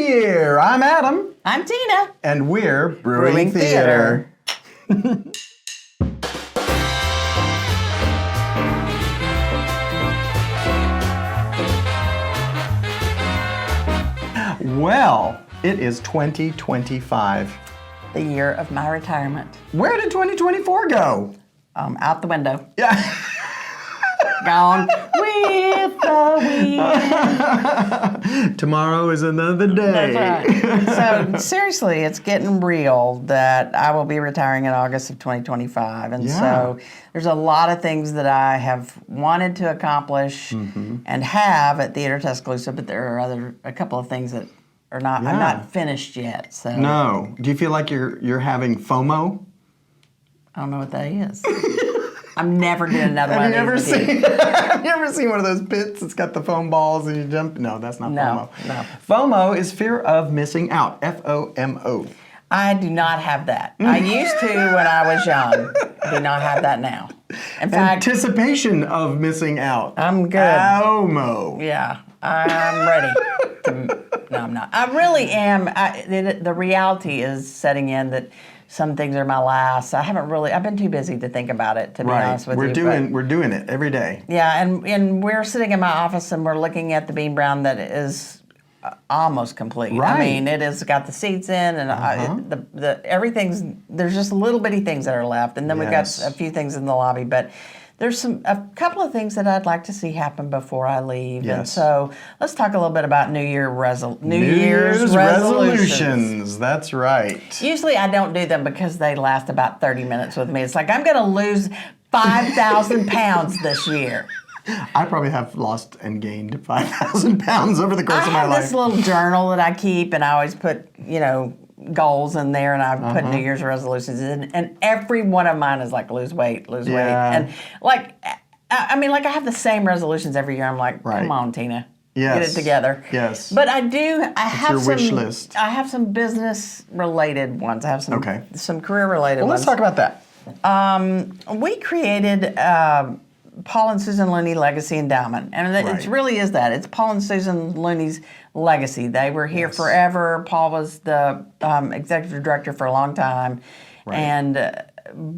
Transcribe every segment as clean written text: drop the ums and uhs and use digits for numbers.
Year! I'm Adam. I'm Tina. And we're Brewing Theater. Well, it is 2025. The year of my retirement. Where did 2024 go? Out the window. Yeah. Gone with the wind. Tomorrow is another day. That's right. So seriously, it's getting real that I will be retiring in August of 2025. And so there's a lot of things that I have wanted to accomplish and have at Theater Tuscaloosa, but there are a couple of things that are not, I'm not finished yet. So No. Do you feel like you're having FOMO? I don't know what that is. I'm never doing another one Have of these. you ever seen one of those pits that's got the foam balls and you jump? No, that's not FOMO. No. FOMO is fear of missing out. FOMO. I do not have that. I used to when I was young. I do not have that now. In fact, Anticipation of missing out. I'm good. FOMO. Yeah, I'm ready. No, I'm not. I really am. The reality is setting in that some things are my last. I've been too busy to think about it, to be honest with you. We're doing it every day. Yeah, and we're sitting in my office and we're looking at the bean brown that is almost complete. Right. I mean, it has got the seats in and everything's, there's just little bitty things that are left. And then we've got a few things in the lobby, but there's a couple of things that I'd like to see happen before I leave. Yes. And so let's talk a little bit about New Year's resolutions. That's right. Usually I don't do them because they last about 30 minutes with me. It's like, I'm going to lose 5,000 pounds this year. I probably have lost and gained 5,000 pounds over the course of my life. I have this little journal that I keep, and I always put, goals in there, and I put New Year's resolutions in, and every one of mine is like lose weight, and I have the same resolutions every year. I'm like, come on, Tina, get it together. Yes, but I have your wish list. I have some business related ones. I have some career related ones. Let's talk about that. We created Paul and Susan Looney Legacy Endowment. And it really is that. It's Paul and Susan Looney's legacy. They were here forever. Paul was the executive director for a long time. Right. And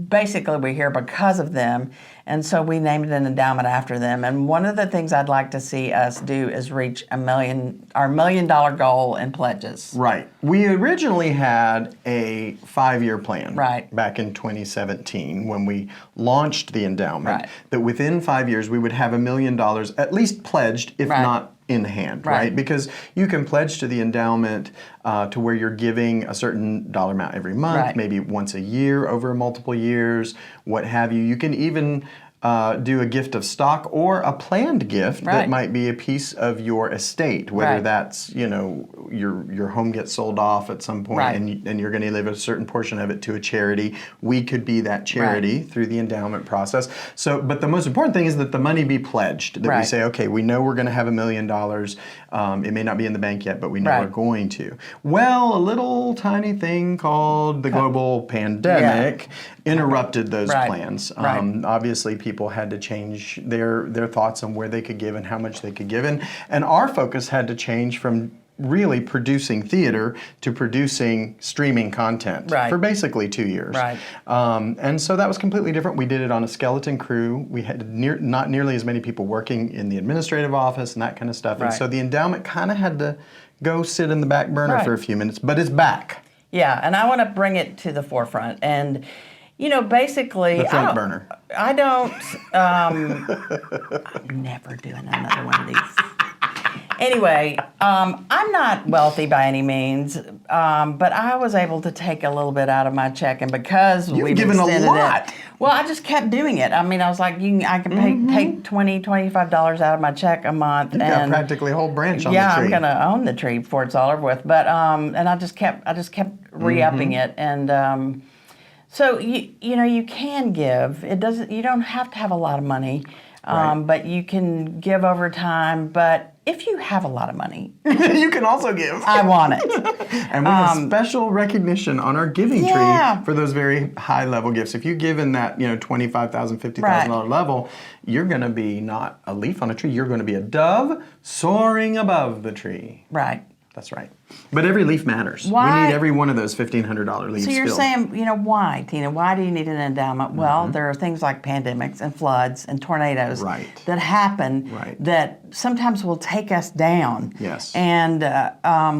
basically we're here because of them. And so we named an endowment after them. And one of the things I'd like to see us do is reach our $1 million goal in pledges. Right. We originally had a 5-year plan back in 2017 when we launched the endowment, that within 5 years we would have $1 million at least pledged, if not in hand, right? Because you can pledge to the endowment to where you're giving a certain dollar amount every month, maybe once a year over multiple years, what have you. You can even do a gift of stock or a planned gift that might be a piece of your estate, whether that's, your home gets sold off at some point and you're going to leave a certain portion of it to a charity. We could be that charity through the endowment process. So, but the most important thing is that the money be pledged, that we say, okay, we know we're going to have $1 million. It may not be in the bank yet, but we know we're going to. Well, a little tiny thing called the global pandemic interrupted those plans. Obviously, people had to change their thoughts on where they could give and how much they could give. And our focus had to change from really producing theater to producing streaming content for basically 2 years. And so that was completely different. We did it on a skeleton crew. We had not nearly as many people working in the administrative office and that kind of stuff. And so the endowment kind of had to go sit in the back burner for a few minutes, but it's back. Yeah, and I want to bring it to the forefront. And basically, the front burner. I'm never doing another one of these. Anyway, I'm not wealthy by any means, but I was able to take a little bit out of my check, and because we've given a lot. Well, I just kept doing it. I mean, I was like, I can take $20, $25 out of my check a month. You've got practically a whole branch on the tree. Yeah, I'm going to own the tree before it's all over with. But and I just kept re-upping it, and so you can give. You don't have to have a lot of money, but you can give over time. But if you have a lot of money, you can also give. I want it. And we have special recognition on our giving tree for those very high level gifts. If you give in that $25,000, $50,000 level, you're going to be not a leaf on a tree. You're going to be a dove soaring above the tree. Right. That's right. But every leaf matters. Why? We need every one of those $1,500 leaves So you're filled. saying, why, Tina? Why do you need an endowment? Well, there are things like pandemics and floods and tornadoes that happen that sometimes will take us down. Yes. And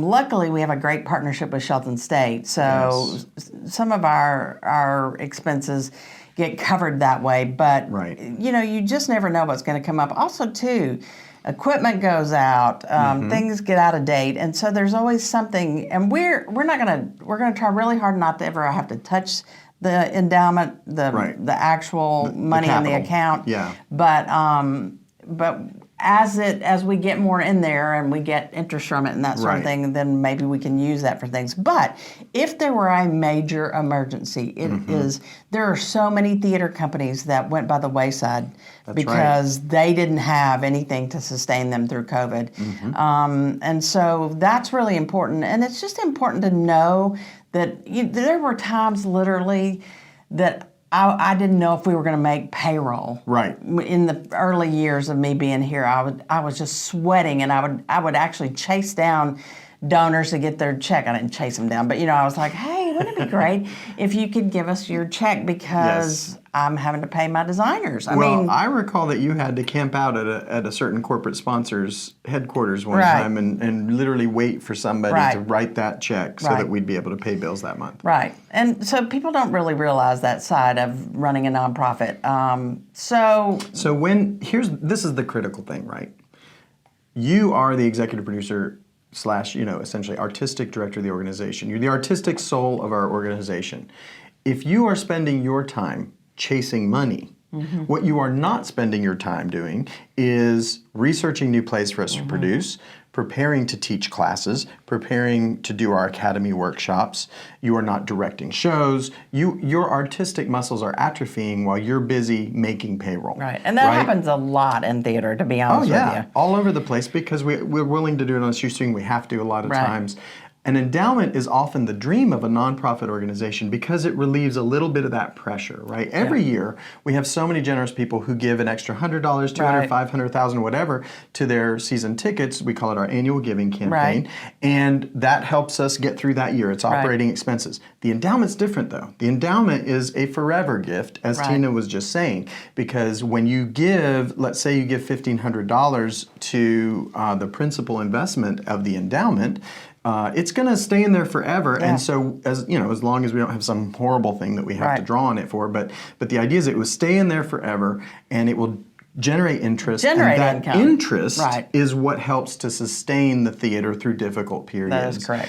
luckily, we have a great partnership with Shelton State. So some of our expenses get covered that way. But, you just never know what's going to come up. Also, too, equipment goes out, things get out of date, and so there's always something. And we're gonna try really hard not to ever have to touch the endowment, the actual money in the account. Yeah. But as we get more in there and we get interest from it and that sort of thing, then maybe we can use that for things. But if there were a major emergency, there are so many theater companies that went by the wayside because they didn't have anything to sustain them through COVID. And so that's really important. And it's just important to know that there were times literally that I didn't know if we were going to make payroll. Right. In the early years of me being here, I was just sweating, and I would actually chase down donors to get their check. I didn't chase them down, but I was like, hey, wouldn't it be great if you could give us your check because I'm having to pay my designers. I recall that you had to camp out at a certain corporate sponsor's headquarters one time and literally wait for somebody to write that check so that we'd be able to pay bills that month. Right. And so people don't really realize that side of running a nonprofit. So this is the critical thing, right? You are the executive producer / essentially artistic director of the organization. You're the artistic soul of our organization. If you are spending your time chasing money, what you are not spending your time doing is researching new plays for us to produce, preparing to teach classes, preparing to do our academy workshops. You are not directing shows. Your artistic muscles are atrophying while you're busy making payroll. Right, and that happens a lot in theater, to be honest with you. All over the place because we're willing to do it on a shoestring. We have to a lot of times. An endowment is often the dream of a nonprofit organization because it relieves a little bit of that pressure, right? Every year, we have so many generous people who give an extra $100, $200, $500,000, whatever, to their season tickets. We call it our annual giving campaign. And that helps us get through that year. It's operating expenses. The endowment's different, though. The endowment is a forever gift, as Tina was just saying, because when you give, let's say you give $1,500 to the principal investment of the endowment, it's going to stay in there forever, and so as long as we don't have some horrible thing that we have to draw on it for, but the idea is it will stay in there forever, and it will generate interest, and that income. Interest is what helps to sustain the theater through difficult periods. That is correct.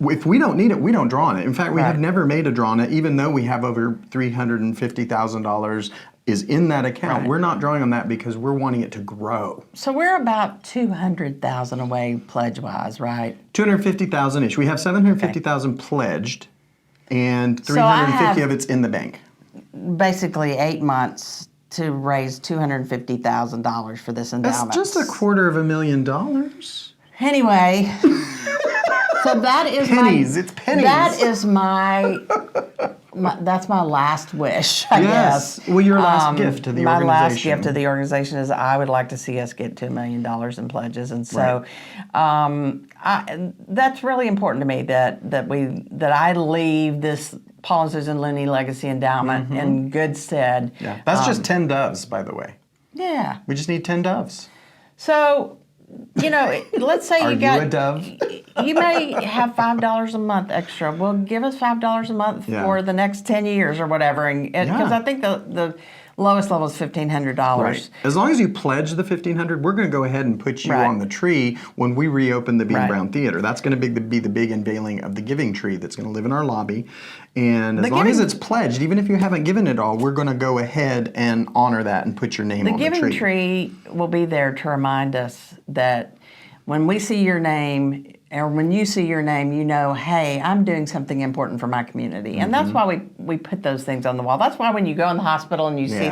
If we don't need it, we don't draw on it. In fact, we have never made a draw on it, even though we have over $350,000 is in that account. We're not drawing on that because we're wanting it to grow. So we're about $200,000 away pledge-wise, right? $250,000-ish. We have $750,000 pledged, and $350 of it's in the bank. Basically 8 months to raise $250,000 for this endowment. That's just $250,000. Anyway, so that is pennies. It's pennies. That is that's my last wish, I guess. Well, your last gift to the organization. My last gift to the organization is I would like to see us get $2 million in pledges, and so that's really important to me that I leave this Paul and Susan Lenny Legacy Endowment in good stead. Yeah, that's just 10 doves, by the way. Yeah, we just need 10 doves. So. Let's say you a dove? You may have $5 a month extra. Well, give us $5 a month for the next 10 years or whatever, and because I think the lowest level is $1,500. Right. As long as you pledge the $1,500, we're going to go ahead and put you on the tree when we reopen the Bean Brown Theater. That's going to be the big unveiling of the giving tree that's going to live in our lobby. And as long as it's pledged, even if you haven't given it all, we're going to go ahead and honor that and put your name on the tree. The giving tree will be there to remind us that when we see your name, or when you see your name, you know, hey, I'm doing something important for my community. And that's why we put those things on the wall. That's why when you go in the hospital and you see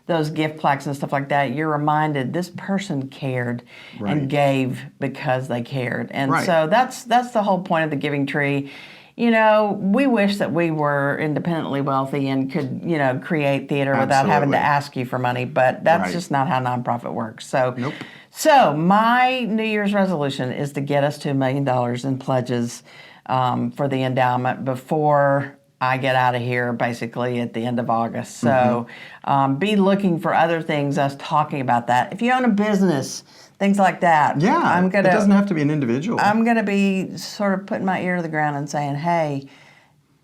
those gift plaques and stuff like that, you're reminded this person cared and gave because they cared. And so that's the whole point of the giving tree. we wish that we were independently wealthy and could, create theater without having to ask you for money, but that's just not how nonprofit works. So, nope. So my New Year's resolution is to get us to $1 million in pledges for the endowment before I get out of here, basically at the end of August. So be looking for other things, us talking about that. If you own a business, things like that. Yeah, it doesn't have to be an individual. I'm going to be sort of putting my ear to the ground and saying, hey,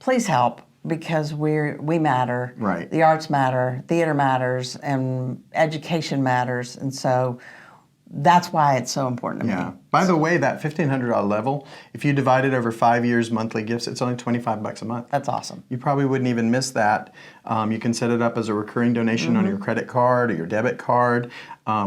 please help, because we matter. Right. The arts matter, theater matters, and education matters. And so that's why it's so important to me. By the way, that $1,500 level, if you divide it over 5 years, monthly gifts, it's only $25 a month. That's awesome. You probably wouldn't even miss that. You can set it up as a recurring donation on your credit card or your debit card.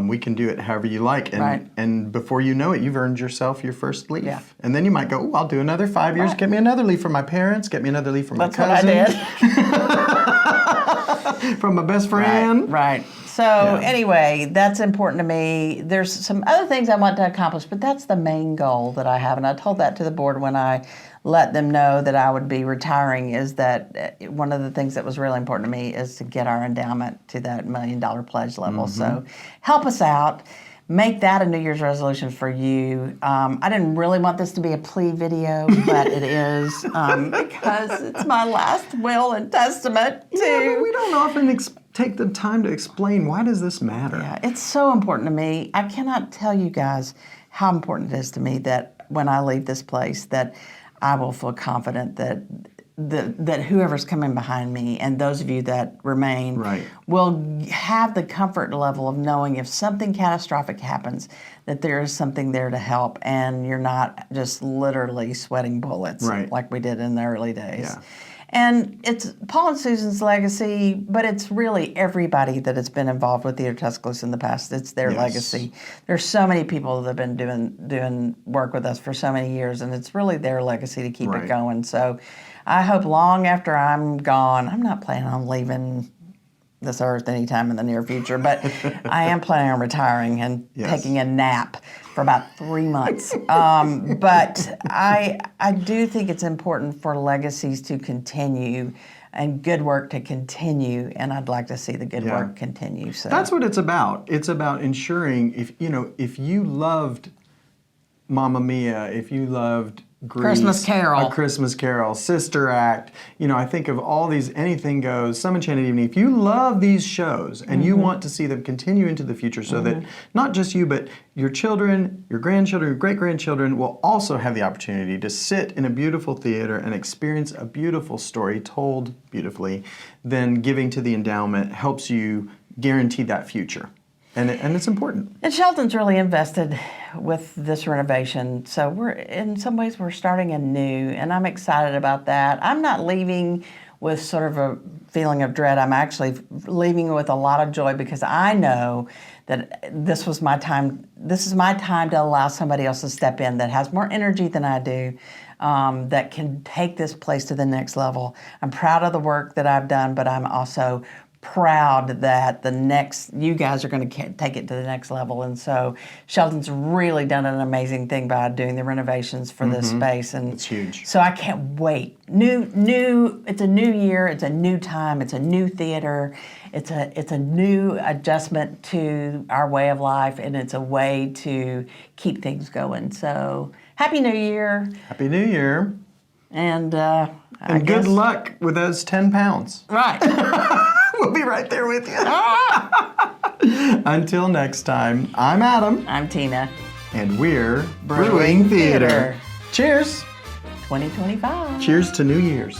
We can do it however you like. And before you know it, you've earned yourself your first leaf. Yeah. And then you might go, I'll do another 5 years. Get me another leaf from my parents. Get me another leaf from my cousin. That's what I did. From my best friend. Right. So anyway, that's important to me. There's some other things I want to accomplish, but that's the main goal that I have. And I told that to the board when I let them know that I would be retiring, is that one of the things that was really important to me is to get our endowment to that $1 million pledge level. So help us out. Make that a New Year's resolution for you. I didn't really want this to be a plea video, but it is because it's my last will and testament to... Yeah, but we don't often take the time to explain, why does this matter? Yeah, it's so important to me. I cannot tell you guys how important it is to me that when I leave this place, that I will feel confident that whoever's coming behind me and those of you that remain will have the comfort level of knowing if something catastrophic happens, that there is something there to help and you're not just literally sweating bullets like we did in the early days. Yeah. And it's Paul and Susan's legacy, but it's really everybody that has been involved with Theater Tuscaloosa in the past. It's their legacy. There's so many people that have been doing work with us for so many years, and it's really their legacy to keep it going. So I hope long after I'm gone, I'm not planning on leaving this earth anytime in the near future, but I am planning on retiring and taking a nap for about 3 months. But I do think it's important for legacies to continue and good work to continue, and I'd like to see the good work continue. So that's what it's about. It's about ensuring if you loved Mamma Mia, if you loved Grease, A Christmas Carol, Sister Act. I think of all these, Anything Goes, Some Enchanted Evening. If you love these shows and you want to see them continue into the future so that not just you, but your children, your grandchildren, your great-grandchildren will also have the opportunity to sit in a beautiful theater and experience a beautiful story told beautifully, then giving to the endowment helps you guarantee that future. And it's important. And Shelton's really invested with this renovation. So in some ways we're starting anew, and I'm excited about that. I'm not leaving with sort of a feeling of dread. I'm actually leaving with a lot of joy because I know that this was my time. This is my time to allow somebody else to step in that has more energy than I do, that can take this place to the next level. I'm proud of the work that I've done, but I'm also proud that you guys are going to take it to the next level. And so Shelton's really done an amazing thing by doing the renovations for this space. And it's huge. So I can't wait. It's a new year, it's a new time, it's a new theater, it's a new adjustment to our way of life, and it's a way to keep things going. So Happy New Year. Happy New Year. And good luck with those 10 pounds. Right. We'll be right there with you. Until next time, I'm Adam. I'm Tina. And we're Brewing Theater. Cheers. 2025. Cheers to New Year's.